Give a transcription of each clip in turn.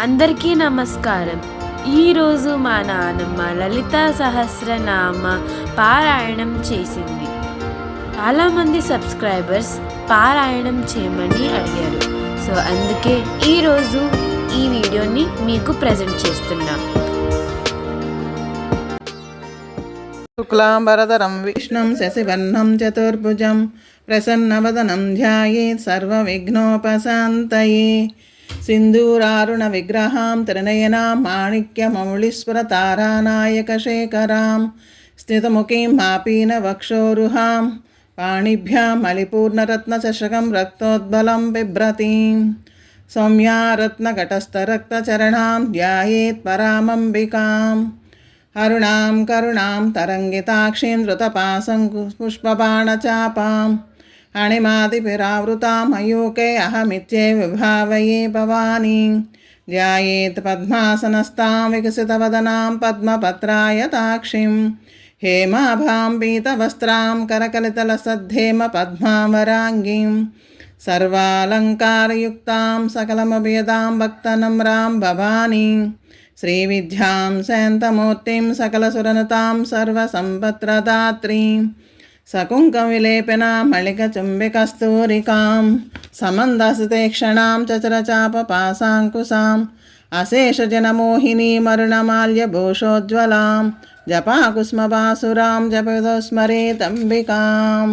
అందరికీ నమస్కారం. ఈరోజు మా నాన్నమ్మ లలితా సహస్రనామ పారాయణం చేసింది. చాలామంది సబ్స్క్రైబర్స్ పారాయణం చేయమని అడిగారు. సో అందుకే ఈరోజు ఈ వీడియోని మీకు ప్రజెంట్ చేస్తున్నాం. శుక్లాంబరధరం విష్ణుం శశివర్ణం చతుర్భుజం ప్రసన్నవదనం ధ్యాయేత్ సర్వవిఘ్నోపశాంతయే. సింధూరారుణ విగ్రహాం త్రినయనాం మాణిక్యమౌళీస్ఫురతారానాయకశేఖరాం స్థితముఖీం మాపీన వక్షోరుహాం పాణిభ్యాం మలిపూర్ణరత్నచషకం రక్తోద్బలం బిభ్రతీం సౌమ్యా రత్నఘటస్థరక్తచరణాం ధ్యాయేత్ పరామంబికాం. అరుణాం కరుణాం తరంగితాక్షీం ధృతపాసం పుష్పబాణచాపాం అణిమాదిభిరావృతాం మయూకే అహమిత్యే విభావయే భవానీ. ధ్యాయేత్ పద్మాసనస్తాం వికసితవదనాం పద్మపత్రాయతాక్షిం హేమాభాం పీతవస్త్రాం కరకలితలసద్ధేమ పద్మావరాంగీం సర్వాలంకారయుక్తాం సకలమభియదాం భక్తనమ్రాం భవానీ. శ్రీవిద్యాం శాంతమూర్తిం సకలసురనుతాం సర్వసంపత్ప్రదాత్రీం సకుంకవిలేపనాం మళికచుంబికస్తూరికాం సమందసితేక్షణాం చచరచాపపాశాంకుశాం అశేషజనమోహినీమరుణమాల్యభూషోజ్వలాం జపాకుస్మవాసురాం జపదోస్మరేతంబికాం.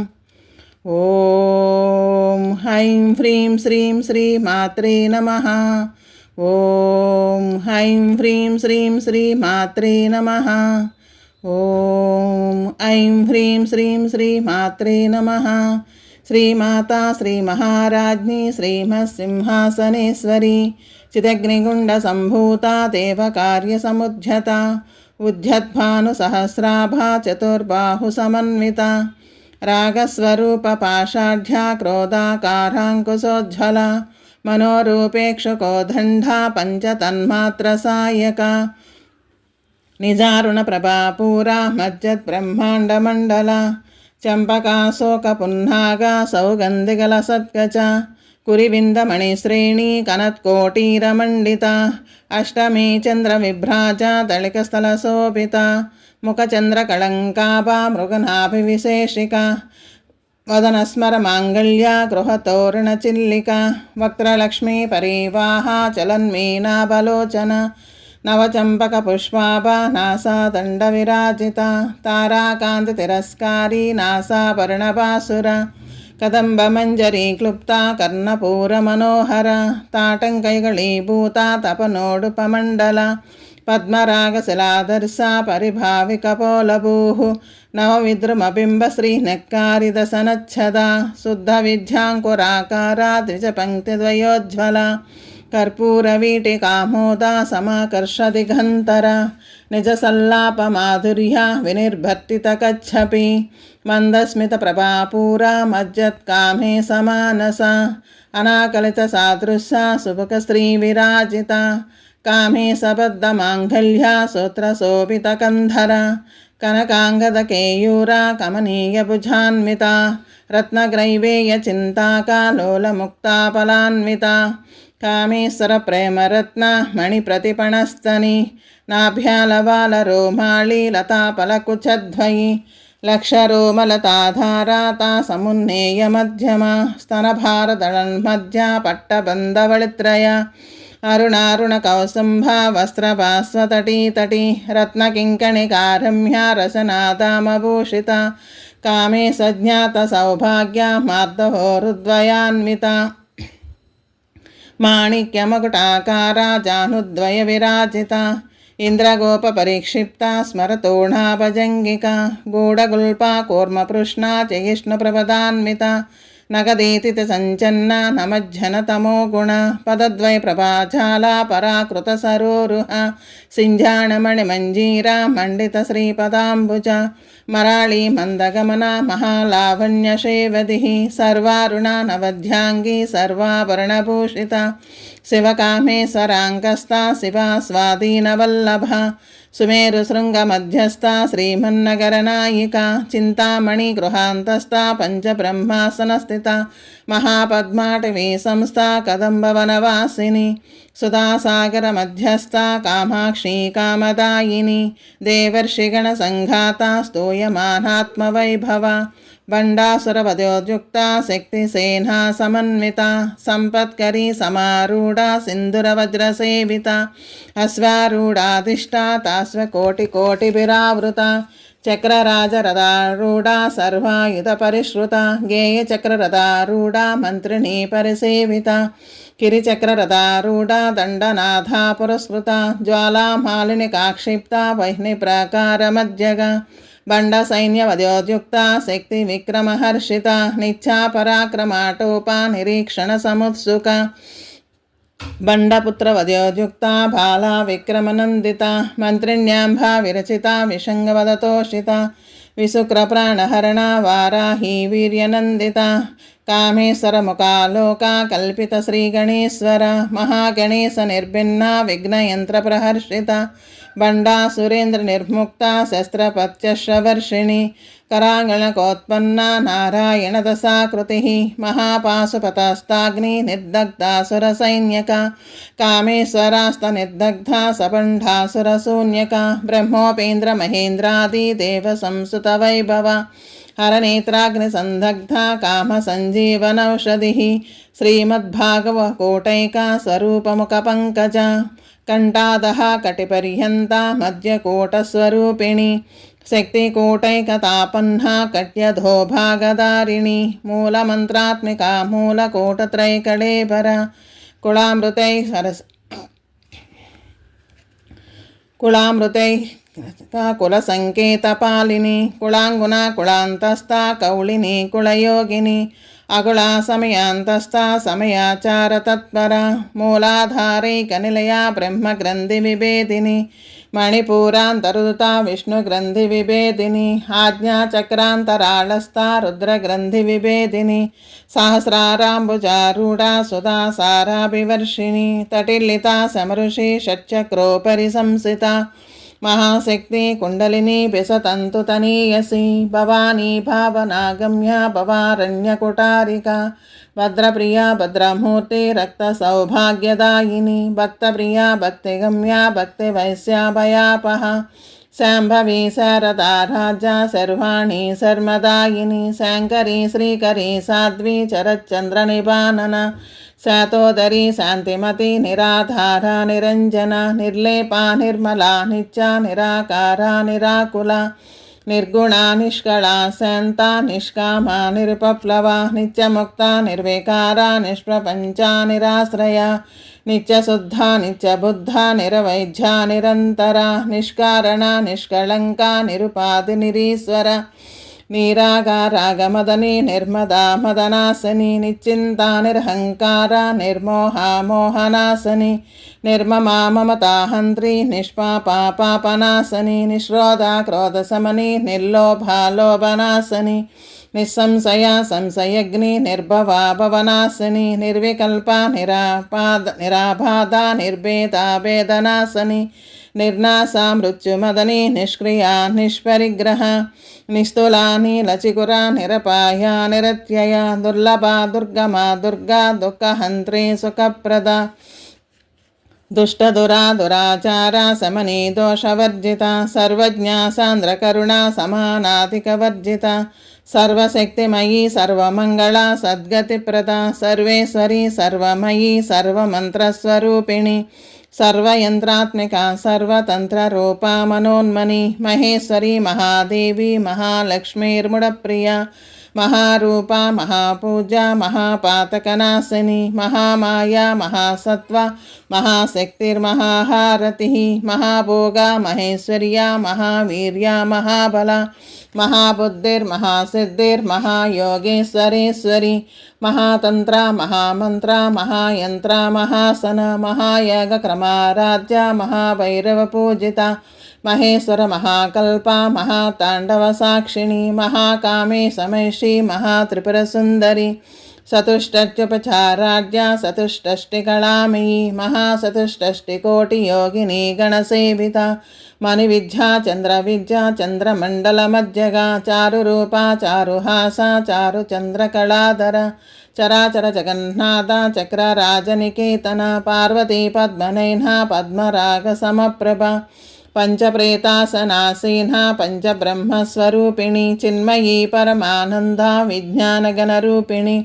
ఓం హ్రైం హ్రీం శ్రీం శ్రీ మాత్రే నమః. ఓం హ్రైం హ్రీం శ్రీం శ్రీ మాత్రే నమః. ఓం ఐం హ్రీం శ్రీం శ్రీ మాత్రే నమః. శ్రీమాతా శ్రీ మహారాజ్ఞి శ్రీమత్సింహాసనేశ్వరి చిదగ్నిగుండ సంభూత దేవకార్యసముజ్జత ఉద్యద్భానుసహస్రాభా చతుర్బాహు సమన్విత రాగస్వరూప పాషాఢ్యా క్రోధాకారాంకుశోజ్వల మనోరూపేక్షుకోదండా పంచతన్మాత్రసాయక నిజారుణ ప్రభాపూరా మజ్జద్బ్రహ్మాండమండల చంపకాశోకపున్నాగా సౌగంధిగల సద్గజ కురివిందమణిశ్రేణీ కనత్కోటీరమండిత అష్టమీ చంద్రవిభ్రాజ దళికస్థలశోభిత ముఖచంద్రకళంకాభా మృగనాభివిశేషిక వదనస్మర మాంగళ్య గృహతోరణచిల్లిక వక్త్రలక్ష్మీ పరీవాహ చలన్మీనాబలోచన నవచంపక పుష్పాభా నాసాదండ విరాజిత తారాకాంతి తిరస్కారీ నాసాభరణభాసుర కదంబమంజరీ క్లుప్త కర్ణపూర మనోహర తాటంకైగళీభూత తపనోడుపమండల పద్మరాగశిలాదర్శ పరిభావికపోలభూః నవవిద్రుమబింబశ్రీనక్కారిదశనచ్ఛద శుద్ధ విద్యాంకురాకారా ద్విజపంక్తిద్వయోజ్వల కర్పూరవీటికామోద సమాకర్షదిగంతర నిజసల్లాపమాధుర్య వినిర్భర్తితకచ్చపి మందస్మిత ప్రభాపూరా మజ్జత్కామే సమానస అనాకలిత సాదృశ సుభుకస్త్రీ విరాజిత కామే సబద్ధమాంగళ్య సూత్రశోభితకంధర కనకాంగదకేయూరా కమనీయభుజాన్విత రత్నగ్రైవేయ చింతాకాలోలముక్తాపలాన్విత కామేశ్వర ప్రేమరత్న మణిప్రతిపణస్తని నాభ్యాలవాలరోమాళీ లతాపలకుచద్వయి లక్షరోమలతాధారా తా సమున్నేయ మధ్యమ స్తనభారదళన్మధ్య పట్టబంధవళిత్రయ అరుణారుణ కౌసంభా వస్త్రపాస్వతటీతటీ రత్నకింకణికారమ్య రసనాదామభూషిత కామే సజ్ఞాత సౌభాగ్య మార్దహోరుద్వయాన్విత మాణిక్యమకుటాకారా జానుద్వయ విరాజిత ఇంద్రగోప పరిక్షిప్త స్మరతోణాభజంగిక గూఢగుల్పా కూర్మపృష్ణా జయిష్ణుప్రపదాన్విత నగదీతిత సంచన్న నమజ్జన తమో గుణ పదద్వయ ప్రభాజాలా పరాకృత సరోరుహ సింజాణమణి మంజీరా మండిత శ్రీపదాంబుజ మరాళీ మందగమన మహాలావణ్యశేవది సర్వారుణ నవధ్యాంగీ సర్వాభరణభూషిత శివకామేశ్వరాంకస్తా శివా స్వాధీనవల్లభ సుమేరుశృంగమధ్యస్థ శ్రీమన్నగరనాయికా చింతామణి గృహాంతస్థ పంచబ్రహ్మాసనస్థిత మహాపద్మాటవీ సంస్థా కదంబవనవాసిని సుధాసాగరమధ్యస్థ కామాక్షి కామదాయిని దేవర్షిగణసంఘాత స్తూయమానాత్మవైభవ బండాసురవదోద్యుక్త శక్తిసేనా సమన్విత సంపత్కరీ సమారూఢ సింధురవజ్రసేవిత అశ్వారూఢాధిష్టాతాశ్వకోటికోటిభిరావృత చక్రరాజరథారూఢ సర్వాయుధ పరిశ్రుత గేయచక్రరథారూఢ మంత్రిణీ పరిసేవిత కిరిచక్రరథారూఢ దండనాథా పురస్కృత జ్వాలామాలిని కాక్షిప్త వహ్ని ప్రాకారమధ్యగ బండ సైన్యవద్యోద్యుక్త శక్తి విక్రమహర్షిత నిత్యా పరాక్రమాటోప నిరీక్షణ సముత్సుక బండపుత్రవద్యోద్యుక్త బాలా విక్రమనందిత మంత్రిణ్యాంభా విరచిత విషంగవదతోషిత విశుక్రప్రాణహరణ వారాహి వీర్యనందిత కామేశ్వరముఖాలోక కల్పిత శ్రీగణేశ్వర మహాగణేశ నిర్భిన్న విఘ్నయంత్రప్రహర్షిత బండా సురేంద్ర నిర్ముక్త శస్త్రపత్యశ్రవర్షిణి కరాంగణకోత్పన్న నారాయణ దశాకృతి మహాపాశుపతస్తాగ్ని నిర్దగ్ధాసురసైన్యక కామేశ్వరాస్త నిర్దగ్ధ సపంఢాసురశూన్యక బ్రహ్మోపేంద్ర మహేంద్రాది దేవ సంసుత వైభవ హరనేత్రాగ్నిసందగ్ధ కామ సంజీవనౌషధి శ్రీమద్భాగవ కోటైక స్వరూపముఖ పంకజ కంఠాదహ కటిపర్యంత మధ్యకోటస్వరూపిణి శక్తికోటైకతాపన్న కట్యధోభాగదారిణి మూలమంత్రాత్మికా మూలకోటత్రైకళేబర కుళామృతై కులసంకేతపాలిని కుళాంగున కుళాంతస్థ కౌళిని కుళయోగిని అకుళా సమయాంతస్థ సమయాచార తత్పర మూలాధారైకనిలయ బ్రహ్మగ్రంథి విభేదిని మణిపూరాంతరుత విష్ణుగ్రంథి విభేదిని ఆజ్ఞాచక్రాంతరాళస్థ రుద్రగ్రంథి విభేదిని సహస్రారాంబుజారూఢ సుధాసారాభివర్షిణి తటిల్లిత సమరుషి షట్చక్రోపరి సంసిత మహాశక్తి కుండలిని బిసతంతు తనీయసి భవానీ భావనాగమ్య భవారణ్యకుటారిక భద్రప్రియ భద్రమూర్తి రక్త సౌభాగ్యదాయిని భక్తప్రియ భక్తిగమ్య భక్తి వైశ్యాభయాపహ శాంభవి శారదారాజ్య శర్వాణి శర్మదాయిని శాంకరీ శ్రీకరీ సాధ్వి చరచంద్ర నిబానన శాతోదరి శాంతిమతి నిరాధార నిరంజన నిర్లేపా నిర్మలా నిత్య నిరాకార నిరాకుల నిర్గుణ నిష్కళ శాంత నిష్కామ నిరుపప్లవ నిత్యముక్త నిర్వికార నిష్ప్రపంచ నిరాశ్రయ నిత్యశుద్ధ నిత్యబుద్ధ నిరవైధ్య నిరంతర నిష్కారణ నిష్కళంక నిరుపాధి నిరీశ్వర నీరాగారాగమదని నిర్మదా మదనాశని నిశ్చింత నిర్హంకార నిర్మోహ మోహనాశని నిర్మమా మమతాహంత్రి నిష్పాపా పాపనాశని నిశ్రోధ క్రోధశమని నిర్లోభాలోభనాశని నిస్సంశయ సంశయగ్ని నిర్భవా భవనాశని నిర్వికల్ప నిరాబాధ నిర్భేద భేదనాశని నిర్నాశ మృత్యుమదని నిష్క్రియ నిష్పరిగ్రహ నిస్తులా నీలచికుర నిరపాయ నిరత్యయ దుర్లభ దుర్గమా దుర్గా దుఃఖహంత్రి సుఖప్రద దురాచార సమనీ దోషవర్జిత సర్వజ్ఞ సాంద్రకరుణ సమానాధికవర్జిత సర్వశక్తిమయీ సర్వమంగళ సద్గతిప్రద సర్వేశ్వరి సర్వమయీ సర్వమంత్రస్వరూపిణి సర్వయంత్రాత్మిక సర్వతంత్రరూపా మనోన్మని మహేశ్వరి మహాదేవి మహాలక్ష్మీర్ముడప్రియ మహారూప మహాపూజ మహాపాతకనాశిని మహామాయ మహాసత్వ మహాశక్తిర్మహాహారతి మహాభోగ మహేశ్వర్య మహావీర్య మహాబల మహాబుద్ధిర్మహాసిద్ధిర్మహాయోగేశ్వరేశ్వరి మహాతంత్ర మహామంత్ర మహాయంత్ర మహాసన మహాయాగక్రమారాధ్య మహాభైరవ పూజిత మహేశ్వర మహాకల్ప మహాతాండవ సాక్షిణి మహాకామే సమేషి మహాత్రిపుర సుందరి सतुष्टत्युपचाराढ्या सतुष्टष्टिकलामयी महासतुष्टष्टिकोटियोगिनी गणसेविता मणिविद्या चन्द्रविद्या चन्द्रमण्डलमध्यगा चारुरूपा चारुहासा चारुचन्द्रकलाधर चराचर जगन्नाथा चक्रराजनिकेतना पार्वती पद्मनयना पद्मरागसमप्रभा पंचप्रेतासनासीना पंचब्रह्मस्वरूपिणी चिन्मयी परमानंदा विज्ञानगणरूपिणी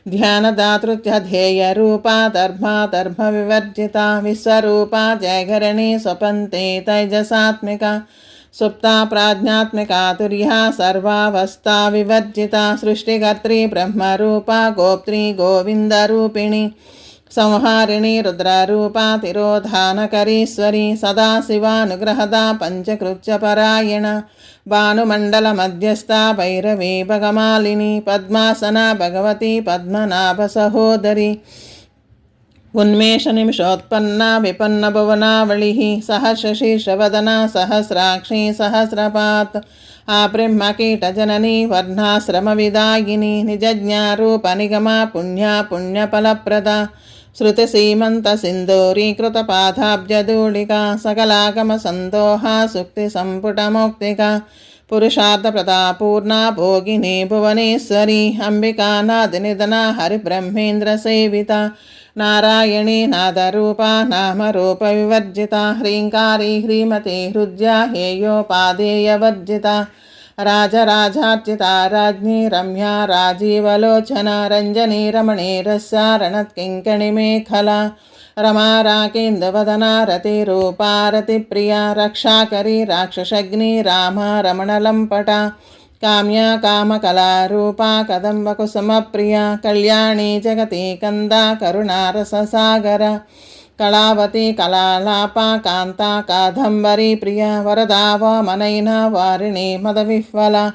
ध्यानदातृत्यध्येयरूपा धर्मविवर्जिता विश्वरूपा जयघरिणी स्वपन्ते तैजसात्मिका सुप्ता प्राज्ञात्मिका तुर्या सर्वावस्था विवर्जिता सृष्टिकर्त्री ब्रह्मरूपा गोप्त्री गोविन्दरूपिणी संहारिणी रुद्ररूपा तिरोधानकरीश्वरी सदाशिवानुग्रहदा पंचकृत्यपरायण भानुमण्डलमध्यस्था भैरवी भगमालिनी पद्मासना भगवती पद्मनाभसहोदरी उन्मेषनिमिषोत्पन्ना विपन्नभुवनावलिः सहस्रशीर्षवदना सहस्राक्षी सहस्रपात् आब्रह्मकीटजननी वर्णाश्रमविदायिनी निजज्ञारूपनिगमा पुण्या पुण्यफलप्रदा श्रुतिसीमन्तसिन्दूरीकृतपादाब्जधूलिका सकलागमसन्दोहा सुक्तिसम्पुटमौक्तिका पुरुषार्थप्रदा पूर्णा भोगिनी भुवनेश्वरी अम्बिकानादिनिधना हरिब्रह्मेन्द्रसेविता नारायणी नादरूपा नामरूपविवर्जिता ह्रीङ्कारी ह्रीमती हृद्या हेयोपादेयवर्जिता राजराजार्चिता राज्ञी रम्या राजीवलोचना रञ्जनी रमणी रस्या रणत्किङ्कणिमेखला रमा राकेन्दवदना रतिरूपा रतिप्रिया रक्षाकरी राक्षसग्नि रामा रमणलम्पटा काम्या कामकलारूपा कदम्बकुसुमप्रिया कल्याणी जगती कंदा करुणारससागर कलावती कलालापा कांता कादम्बरी प्रिया वरदा वामनैना वारिणी मदविह्वला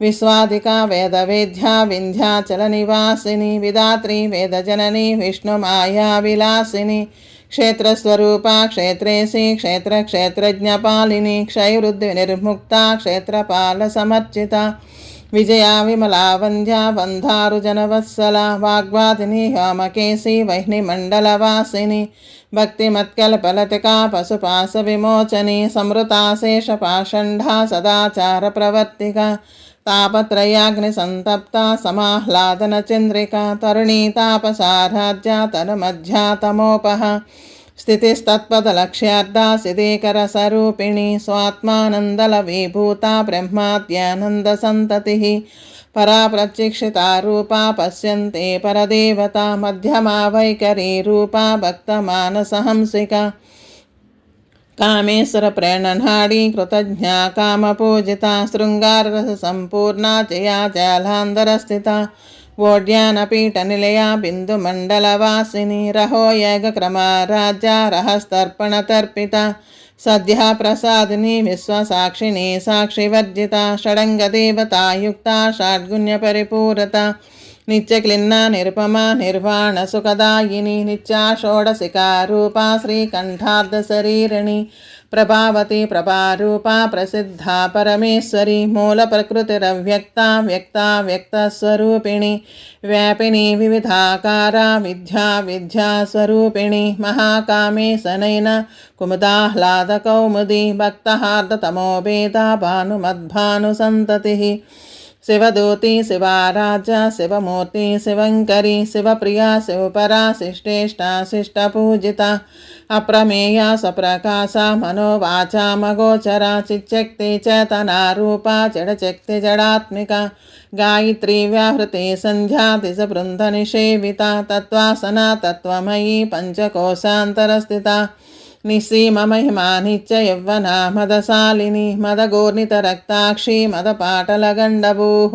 विश्वादिका वेदवेद्या विन्ध्याचलनिवासिनी विधात्री वेदजननी विष्णुमाया विलासिनी क्षेत्रस्वरूपा क्षेत्रेशी क्षेत्रक्षेत्रज्ञपालिनी क्षयवृद्धिनिर्मुक्ता क्षेत्रपालसमर्चिता विजया विमला वन्द्या वन्धारुजनवत्सला वाग्वादिनी व्योमकेशी वह्निमण्डलवासिनी भक्तिमत्कल्पलतिका पशुपाशविमोचनी समृता शेषपाषण्डा सदाचारप्रवर्तिका तापत्रयाग्निसन्तप्ता समाह्लादनचन्द्रिका तरुणी तापसाराध्या तनुमध्या तमोपः स्थितिस्तत्पदलक्ष्यार्धा सिद्धीकरस्वरूपिणी स्वात्मानन्दलविभूता ब्रह्माद्यानन्दसन्ततिः परा प्रचिक्षिता रूपा पश्यन्ते परदेवता मध्यमा वैखरी रूपा भक्तमानसहंसिका कामेश्वर प्रेरणहारी कृतज्ञा कामपूजिता शृङ्गाररससम्पूर्णा जया जलान्धरस्थिता वोड्यानपीठनिलया बिन्दुमण्डलवासिनी रहो यगक्रमा राज्या रहस्तर्पणतर्पिता सद्यः प्रसादिनी विश्वसाक्षिणी साक्षिवर्जिता षडङ्गदेवतायुक्ता षड्गुण्यपरिपूरता नित्यक्लिन्ना निरुपमा निर्वाणसुखदायिनी नित्या षोडशिका रूपा श्रीकण्ठार्धशरीरिणी प्रभावती प्रभारूपा प्रसिद्धा परमेश्वरी मूलप्रकृतिरव्यक्ता व्यक्ता व्यक्तस्वरूपिणी व्यापिनी विविधाकारा विद्या विद्यास्वरूपिणी महाकामेशनयन कुमुदाह्लादकौमुदी भक्तहार्दतमोभेदा भानुमद्भानुसन्ततिः शिवदूती शिवाराजा शिवमूर्ति शिवङ्करी शिवप्रिया शिवपरा शिष्टेष्टा शिष्टपूजिता अप्रमेया स्वप्रकाशा मनोवाचा मगोचरा चिच्चक्ति चेतनारूपा जडचक्ति जडात्मिका गायत्री व्याहृति संध्या दिशबृन्दनिषेविता तत्त्वासना तत्त्वमयी पञ्चकोशान्तरस्थिता निःसीममहिमा नित्य यौवना मदशालिनी मदगोर्नितरक्ताक्षी मदपाटलगण्डभूः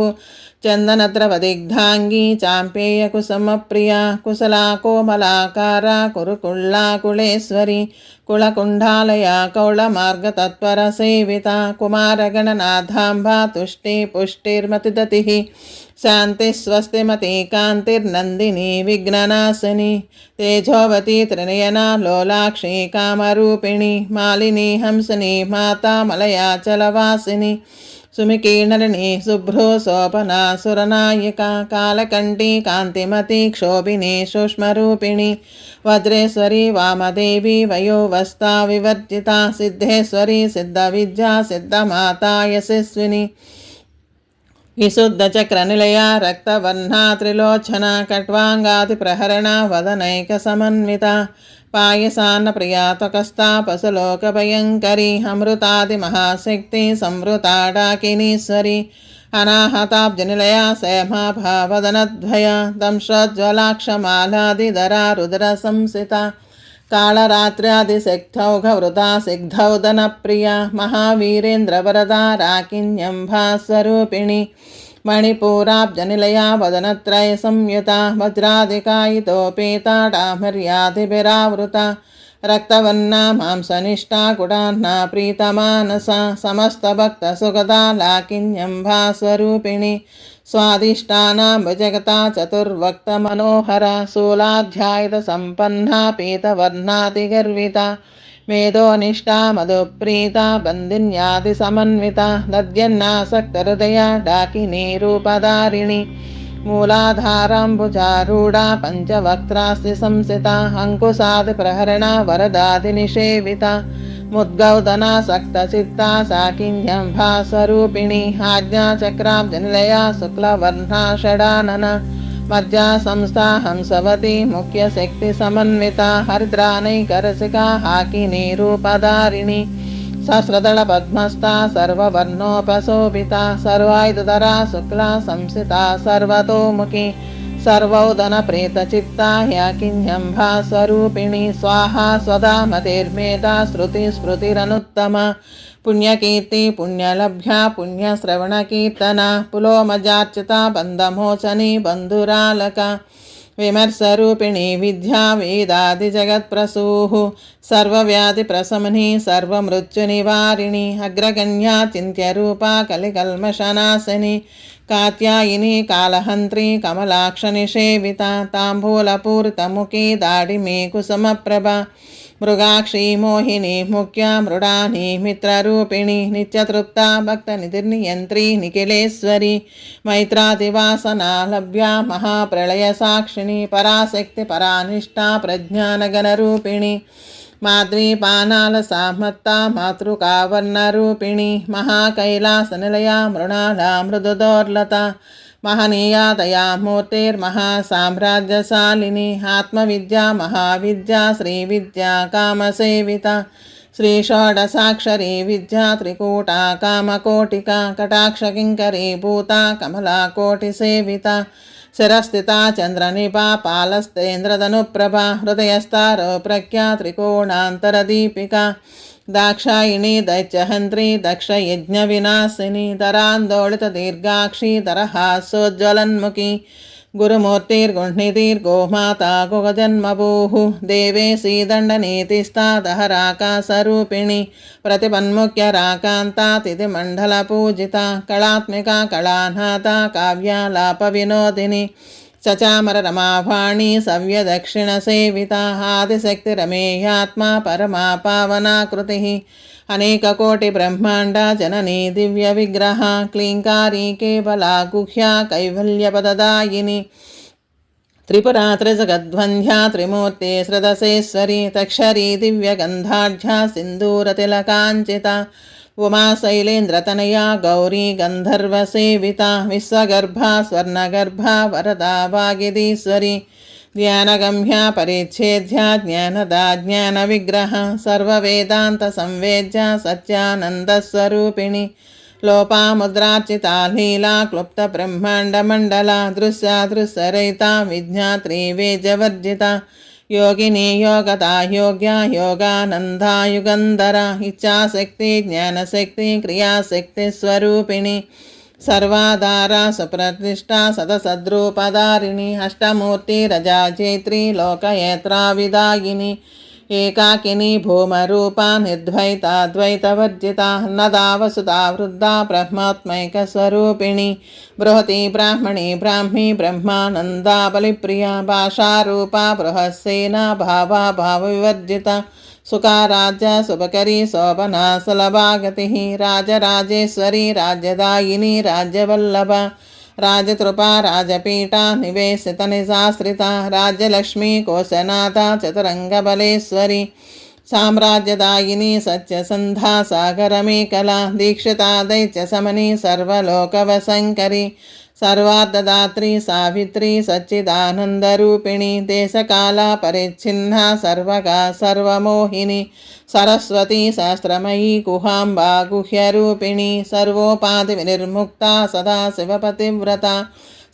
चन्दनद्रवदिग्धाङ्गी चाम्पेयकुसुमप्रिया कुशला कोमलाकारा कुरुकुल्लाकुलेश्वरी कुलकुण्डालया कौलमार्गतत्परसेविता कुमारगणनाथाम्बा तुष्टिपुष्टिर्मतिदतिः शान्तिस्वस्तिमती कान्तिर्नन्दिनी विघ्ननाशिनी तेजोवती त्रिनयना लोलाक्षी कामरूपिणी मालिनी हंसिनी माता मलयाचलवासिनी सुमिकीर्णरिणी शुभ्रो सोपना सुरनायिका कालकण्ठी कान्तिमती क्षोभिनी सूक्ष्मरूपिणी वज्रेश्वरी वामदेवी वयोवस्था विवर्जिता सिद्धेश्वरी सिद्धविद्या सिद्धमाता यशस्विनी विशुद्धचक्रनिलया रक्तवर्णा त्रिलोचना कट्वाङ्गातिप्रहरणा वदनैकसमन्विता पायसान्नप्रिया त्वकस्था पशुलोकभयङ्करी अमृतादिमहाशक्ति संवृता डाकिनीश्वरी अनाहताब्जनिलया सेमा भावदनद्वया दंश्रोज्ज्वलाक्षमालादिधरा रुद्रसंसिता कालरात्र्यादिशक्थौघवृता सिग्धौदनप्रिया महावीरेन्द्रवरदा राकिन्यम्भास्वरूपिणी मणिपूराब्जनिलया वदनत्रय संयुता वज्रादिकायितोपेता डामर्यादिभिरावृता रक्तवर्णा मांसनिष्ठा गुडान्ना प्रीतमानसा समस्तभक्तसुगदा लाकिन्यम्भास्वरूपिणी स्वादिष्टानां भुजगता चतुर्वक्तमनोहरा शूलाध्यायितसम्पन्ना पीतवर्णातिगर्विता मेधोनिष्ठा मधुप्रीता बन्दिन्यादिसमन्विता दद्यन्नासक्तहृदया डाकिनी रूपधारिणी मूलाधाराम्बुजारूढा पञ्चवक्त्रास्ति संसिता अङ्कुशादिप्रहरणा वरदादिनिषेविता मुद्गौदनासक्तचित्ता साकिन्यम्भास्वरूपिणी आज्ञाचक्राब्जनिलया शुक्लवर्णा षडानना मज्जा संस्था हंसवती मुख्यशक्तिसमन्विता हरिद्रानैकरसिका हाकिनी रूपधारिणी सहस्रदलपद्मस्था सर्ववर्णोपशोभिता सर्वायुधरा शुक्ला संसिता सर्वतोमुखी सर्वौदनप्रेतचित्ता ह्याकिन्यम्भास्वरूपिणी स्वाहा स्वदा मतिर्मेधा श्रुतिस्मृतिरनुत्तमा पुण्यकीर्ति पुण्यलभ्या पुण्यश्रवणकीर्तना पुलोमजार्चिता बन्धमोचनी बन्धुरालका विमर्शरूपिणी विद्या वेदादिजगत्प्रसूः सर्वव्याधिप्रशमनी सर्वमृत्युनिवारिणी अग्रगण्या चिन्त्यरूपा कलिकल्मषनाशिनी कात्यायिनी कालहन्त्री कमलाक्षनिषेविता ताम्बूलपूरितमुखी दाडिमे कुसुमप्रभा मृगाक्षी मोहिनी मुख्या मृडानी मित्ररूपिणी नित्यतृप्ता भक्तनिधिर्नियन्त्री निखिलेश्वरी मैत्रादिवासना लभ्या महाप्रलयसाक्षिणी पराशक्ति परानिष्ठा प्रज्ञानगणरूपिणी माद्रीपानालसा मत्ता मातृकावर्णरूपिणी महाकैलासनिलया मृणाला मृदुदोर्लता महनीया दया मूर्तिर्महासाम्राज्यशालिनी आत्मविद्या महाविद्या श्रीविद्या कामसेविता श्रीषोडशाक्षरी विद्या त्रिकूटा कामकोटिका कटाक्षकिङ्करी भूता कमलाकोटिसेविता शिरस्थिता चन्द्रनिभा पालस्तेन्द्रधनुप्रभा हृदयस्तारो प्रख्या त्रिकोणान्तरदीपिका दाक्षायिणी दैत्यहन्त्री दक्षयज्ञविनाशिनी दरान्दोलितदीर्घाक्षी दरहासोज्ज्वलन्मुखी गुरुमूर्तिर्गुह्नितिर्गोमाता गुगजन्मभूः देवेशी दण्डनीतिस्था दहराकाशरूपिणी प्रतिपन्मुख्यराकान्तातिथिमण्डलपूजिता कलात्मिका कलानाथा काव्यालापविनोदिनी चचामररमावाणी सव्यदक्षिणसेविता आदिशक्तिरमेयात्मा परमा पावनाकृतिः अनेककोटिब्रह्माण्डा जननी दिव्यविग्रहा क्लीङ्कारी केवला गुह्या कैवल्यपददायिनी त्रिपुरा त्रिजगद्वन्द्या त्रिमूर्ति श्रदसेश्वरी तक्षरी दिव्यगन्धाढ्या सिन्दूरतिलकाञ्चिता उमा शैलेन्द्रतनया गौरी गन्धर्वसेविता विश्वगर्भा स्वर्णगर्भा वरदा वागिदीश्वरी ध्यानगम्या परिच्छेद्या ज्ञानदा ज्ञानविग्रह सर्ववेदान्तसंवेद्या सत्यानन्दस्वरूपिणी लोपामुद्रार्चिता लीला क्लुप्तब्रह्माण्डमण्डला दृश्यादृश्यरहिता विज्ञात्री वेजवर्जिता योगिनी योगता योग्या योगानन्दा युगन्धरा इच्छाशक्ति ज्ञानशक्ति क्रियाशक्तिस्वरूपिणी सर्वाधारा सुप्रतिष्ठा सदसद्रूपधारिणी अष्टमूर्तिरजा चैत्री लोकयेत्रा विदायिनी एकाकिनी भूमरूपा निर्द्वैताद्वैतवर्जिता अन्नदा वसुधा वृद्धा ब्रह्मात्मैकस्वरूपिणी बृहती ब्राह्मणी ब्राह्मी ब्रह्मानन्दा बलिप्रिया भाषारूपा बृहस्सेना भावा भावविवर्जिता సుఖారాజ్య శుభకరీ శోభనా సులభాగతి రాజరాజేశ్వరి రాజ్యదాయిని రాజ్యవల్లభ రాజతృపా రాజపీఠ నివేశిత నిజాశ్రిత రాజ్యలక్ష్మీ కోశనాథ చతురంగబలేశ్వరి సామ్రాజ్యదాయిని సత్యసంధా సాగరమేకలా దీక్షితా దైత్యశమని సర్వలోకవశంకరి సర్వార్ధదాత్రి సావిత్రి సచ్చిదానందరూపిణి దేశకాల పరిచ్ఛిన్న సర్వగా సర్వమోహిని సరస్వతి శాస్త్రమయీ కుహాంబా గుహ్యరూపిణి సర్వోపాధి వినిర్ముక్త సదా శివపతివ్రత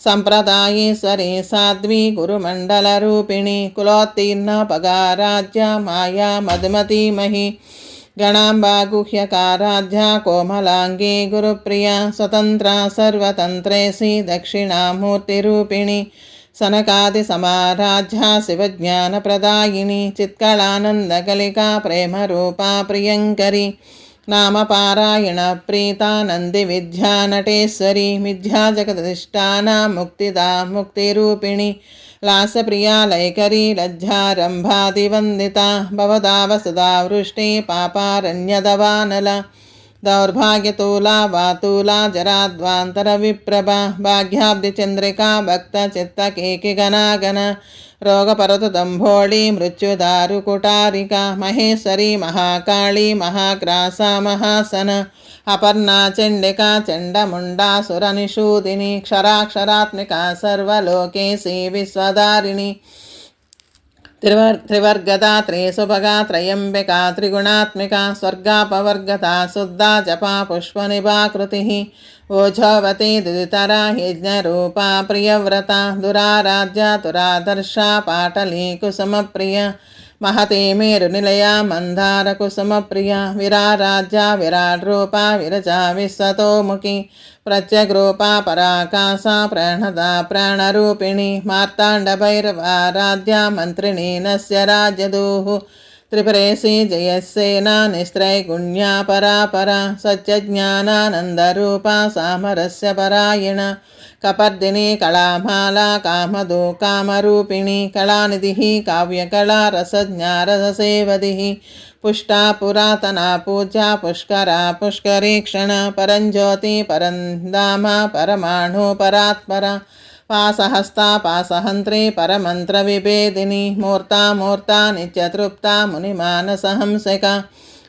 సంప్రదాయేశ్వరి సాధ్వి గురుమండలరూపిణి కులోత్తీర్ణ పగారాజ్య మాయా మధుమతీమహి గణాంబా గుహ్యకారాధ్య కోమలాంగే గురుప్రియ స్వతంత్ర సర్వతంత్రేసి దక్షిణామూర్తిరూపిణి సనకాది సమారాధ్య శివజ్ఞానప్రదాయిని చిత్కళానందకలికా ప్రేమరూపా ప్రియంకరి నామపారాయణ ప్రీతా నంది విద్యానటేశ్వరి మిథ్యా జగదధిష్టాన ముక్తిదా ముక్తిరూపిణి లాసప్రియా లైకరీ లజ్జారంభాదివందిత భవదావసుదా వృష్టి పాపారణ్యదవానల దౌర్భాగ్యతూలా వాతూలా జరాద్వాంతర విప్రభ భాగ్యాబ్దిచంద్రికా భక్త చిత్తకేకి గణాగణ రోగపరతు దంభోళి మృత్యుదారు కుటారిక మహేశ్వరి మహాకాళీ మహాగ్రాస మహాసన అపర్ణా చండికా చండముండాసురనిషూదిని క్షరాక్షరాత్మిక సర్వలోకేశీ విశ్వదారిణి త్రివర్గదా త్రిసుభగా త్రయంబికా త్రిగుణాత్మిక స్వర్గాపవర్గత శుద్ధా జపా పుష్పనిభాకృతి ఓఝవతి దుదితరా యజ్ఞరూపా ప్రియవ్రత దురారాధ్య దురాదర్శ పాటలీ కుసుమప్రియ మహతే మేరు నిలయ మందార కుసుమప్రియ విరారాజ్య విరాట్ రూప విరజా విశ్వతోముఖి ప్రత్యగ్రూపా పరాకాశ ప్రణదా ప్రాణరూపిణి మార్తాండ భైరవారాధ్య మంత్రిణీ నస్య రాజ్యదూః త్రిపురేశీ జయస్సేనా నిస్త్రైగుణ్యా పరాపర సత్యజ్ఞానానందరూపా సామరస్య పరాయణ కపర్దిని కళామాలా కామదో కామరూపిణి కళానిధి కావ్యకళా రసజ్ఞా రససేవది పుష్టా పురాతనా పూజ్యా పుష్కరా పుష్కరీక్షణ పరంజ్యోతి పరంధామ పరమాణు పరాత్పర పాసహస్తా పాసహంత్రి పరమంత్ర విభేదిని మూర్తా మూర్తా నిత్యతృప్తా మునిమానసహంసిక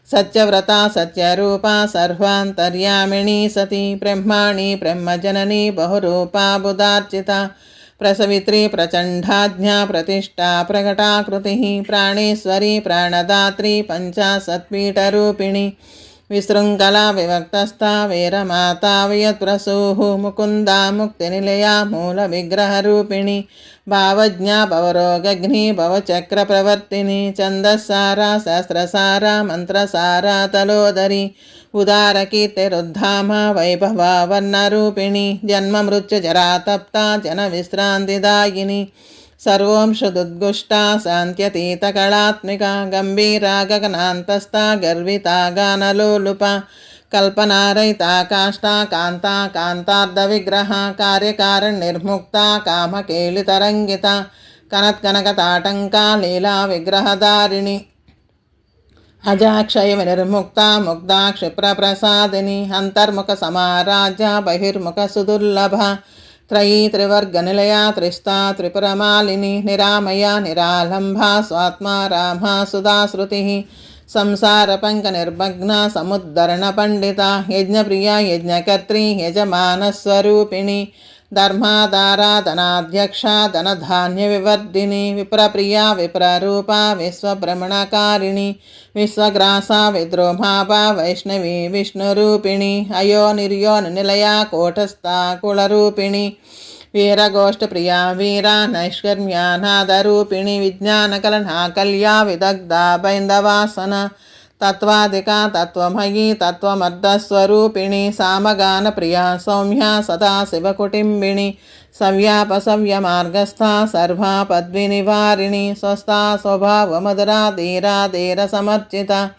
సత్యవ్రత సత్యరూపా సర్వాంతర్యామిణీ సతి బ్రహ్మాణి బ్రహ్మజననీ బహురూపా బుధార్చిత ప్రసవిత్రి ప్రచండాజ్ఞా ప్రతిష్టా ప్రకటాకృతి ప్రాణేశ్వరి ప్రాణదాత్రి పంచాశత్పీఠరూపిణి విశృంఖలా వివక్తస్థా వీరమాతా వియత్ప్రసూః ముకుందా ముక్తినిలయా మూల విగ్రహరూపిణి భావజ్ఞా భవరోగగ్ని భవచక్రప్రవర్తిని ఛందస్సారా శాస్త్రసారా మంత్రసారా తలోదరి ఉదారకీర్తిరుద్ధామ వైభవా వర్ణరూపిణి జన్మమృత్యుజరాతప్తా జనవిశ్రాంతిదాయిని సర్వోంశుదుద్గుష్టా శాంత్యతీతకళాత్మిక గంభీరా గగనాంతస్థా గర్వితా గానలోలుప కల్పనారహితా కాష్టా కాంతా కాంతార్ధవిగ్రహ కార్యకారణిర్ముక్తా కామకేళితరంగిత కనత్కనకతాటంకా లీలా విగ్రహధారిణి అజాక్షయ వినిర్ముక్తా ముగ్ధా క్షిప్రప్రసాదిని అంతర్ముఖ సమారాజ్య బహిర్ముఖ సుదుర్లభ త్రయీ త్రివర్గనిలయా త్రిస్తా త్రిపురమాలిని నిరామయా నిరాలంభా స్వాత్మా రామా సుధాశ్రుతి సంసారపంకనిర్మగ్న సముద్ధరణ పండిత యజ్ఞప్రియా యజ్ఞకర్త్రి యజమానస్వరూపిణి ధర్మాధారాధనాధ్యక్ష ధనధాన్య వివర్ధిని విప్రప్రియా విప్రరూపా విశ్వభ్రమణకారిణి విశ్వగ్రాసా విద్రోమాపా వైష్ణవి విష్ణురూపిణి అయో నిర్యోని నిలయా కోటస్థా కులరూపిణి వీరగోష్ఠప్రియా వీరా నైష్కర్మ్యానాదరూపిణి విజ్ఞానకలనాకల్యా విదగ్ధా బైందవాసన తత్వాదికా తత్వమయీ తత్వమర్ధస్వరూపిణి సామగాన ప్రియా సౌమ్యా సదా శివకుటుంబిని సవ్యాపసవ్యమార్గస్థా సర్వా పద్వినివారిణి స్వస్థా స్వభావమధురా ధీరా ధీర సమర్చిత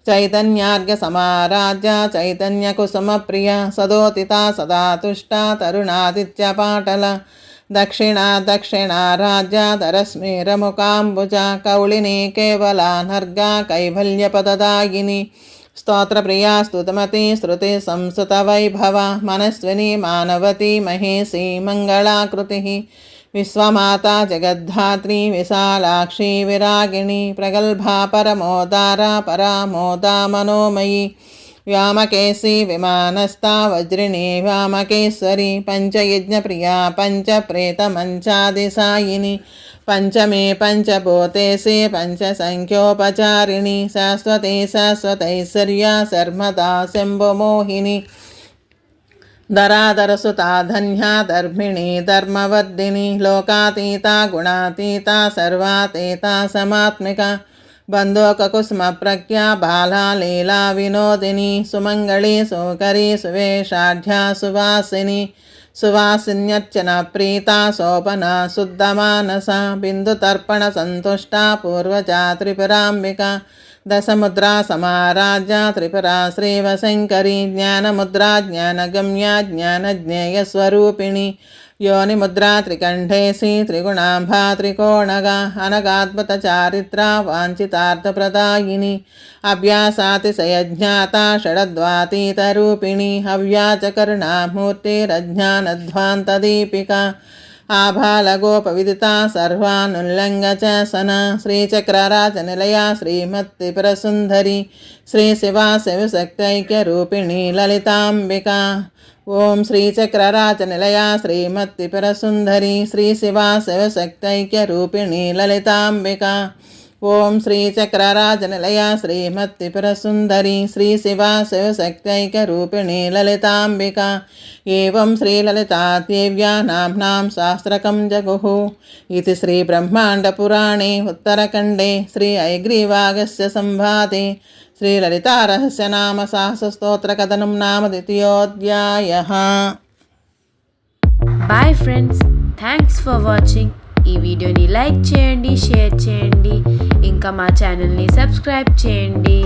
చైతన్యార్ఘ్య సమారాజ్య చైతన్యకుసుమప్రియ సదోతితా సదా తుష్టా తరుణాదిత్య పాటల దక్షిణా దక్షిణా రాజ్యాధరస్మేరముకాంబుజ కౌళిని కేవలానర్గా కైవల్యపదదాయిని స్తోత్రప్రియా స్తుతమతి శృతి సంస్కృతవైభవ మనస్విని మానవతి మహేశీ మంగళాకృతి విశ్వమాతా జగద్ధాత్రి విశాలాక్షి విరాగిణి ప్రగల్భా పరమోదారా పరామోదా మనోమయీ వ్యామకేశీ విమానస్థా వజ్రిణీ వ్యామకేశ్వరి పంచయజ్ఞప్రియా పంచప్రేతమంచాదిసాయిని పంచమే పంచభూతేశే పంచసంఖ్యోపచారిణి శాశ్వతే శాశ్వతైశ్వర్యా శర్మదా శంభుమోహిని ధరాధరసుతా ధన్యా ధర్మిణీ ధర్మవర్ధిని లోకాతీతా గుణాతీతా సర్వాతీతా సమాత్మిక బంధోకకుసుమ ప్రజ్ఞా బాలా లీలా వినోదిని సుమంగళి సుకరి సువేషాఢ్యా సువాసిని సువాసిన్యర్చన ప్రీతా శోభన శుద్ధమానస బిందుతర్పణ సంతుష్టా పూర్వజా త్రిపురాంబిక దశముద్రా సమారాజ్య త్రిపురా శ్రీవశంకరి జ్ఞానముద్రా జ్ఞానగమ్యా జ్ఞానజ్ఞేయస్వరూపిణి యోనిముద్రా త్రికంఠేసి త్రిగుణాంబా త్రికోణగా అనగాద్భుత చారిత్ర వాంఛితార్థప్రదాయిని అభ్యాసాతిశయజ్ఞాత షడద్వాతీతరూపిణి హవ్యాచకరుణామూర్తిరజ్ఞానధ్వాంతదీపిక ఆభాలగోపవిదితా సర్వానుల్లంఘ చ సన శ్రీచక్రరాజనిలయా శ్రీమత్త్రిపురసుందరి శ్రీ శివా శివశక్తైక్యరూపిణి లలితాంబిక ఓం శ్రీచక్రరాజనిలయా శ్రీమత్త్రిపురసుందరి శ్రీ శివా శివశక్తైక్యరూపిణి లలితాంబిక ఓం శ్రీచక్రరాజనిలయా శ్రీమత్త్రిపురసుందరి శ్రీ శివా శివశక్తైక్యరూపిణి లలితాంబిక ఏవం శ్రీలలితాదేవ్యా నామ్నాం శాస్త్రకం జగుః ఇది శ్రీబ్రహ్మాండపురాణే ఉత్తరఖండే శ్రీ ఐగ్రీవాగస్య సంవాదే శ్రీలలితారహస్యనామ సహస్రస్తోత్రకథనం నామ ద్వితీయోऽధ్యాయः. Bye friends, thanks for watching. ఈ వీడియోని లైక్ చేయండి, షేర్ చేయండి, ఇంకా మా ఛానల్ని సబ్స్క్రైబ్ చేయండి.